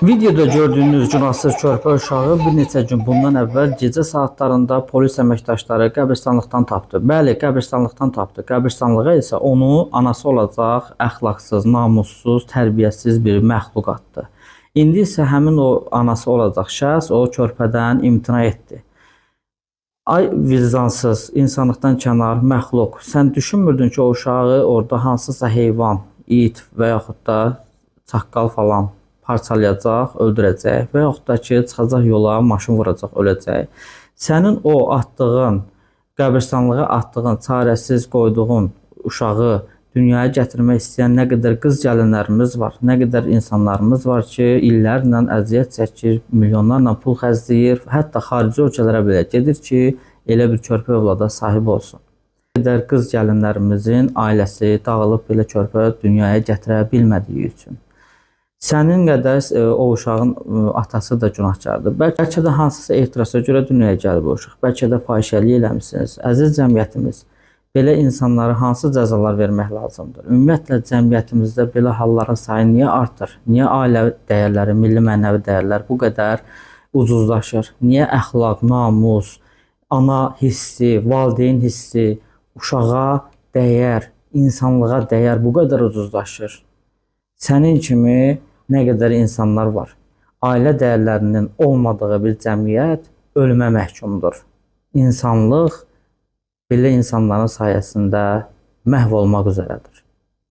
Videoda gördüyünüz günahsız körpə uşağı bir neçə gün bundan əvvəl gecə saatlarında polis əməkdaşları qəbirstanlıqdan tapdı. Bəli, qəbirstanlıqdan tapdı. Qəbirstanlığa isə onu anası olacaq əxlaqsız, namussuz, tərbiyəsiz bir məxluq atdı. İndi isə həmin o anası olacaq şəxs o körpədən imtina etdi. Ay vicdansız, insanlıqdan kənar məxluq, sən düşünmürdün ki, o uşağı orada hansısa heyvan, it və yaxud da çaqqal falan parçalayacaq, öldürəcək və yaxud da ki, çıxacaq yola, maşın vuracaq, öləcək. Sənin o atdığın, qəbirstanlığa atdığın, çarəsiz qoyduğun uşağı dünyaya gətirmək istəyən nə qədər qız gəlinlərimiz var, nə qədər insanlarımız var ki, illərlə əziyyət çəkir, milyonlarla pul xərcləyir, hətta xarici ölkələrə belə gedir ki, elə bir körpə övlada sahib olsun. Nə qədər qız gəlinlərimizin ailəsi dağılıb belə körpə dünyaya gətirə bilmədiyi üçün. Sənin qədər o uşağın atası da günahkardır. Bəlkə də hansısa ehtirasa görə dünyaya gəlib o uşaq. Bəlkə də fahişəlik eləmişsiniz. Əziz cəmiyyətimiz, belə insanlara hansı cəzalar vermək lazımdır? Ümumiyyətlə, cəmiyyətimizdə belə halların sayı niyə artır? Niyə ailə dəyərləri, milli mənəvi dəyərlər bu qədər ucuzlaşır? Niyə əxlaq, namus, ana hissi, valideyn hissi, uşağa dəyər, insanlığa dəyər bu qədər ucuzlaşır? Sənin kimi nə qədər insanlar var. Ailə dəyərlərinin olmadığı bir cəmiyyət ölümə məhkumdur. İnsanlıq belə insanların sayəsində məhv olmaq üzrədir.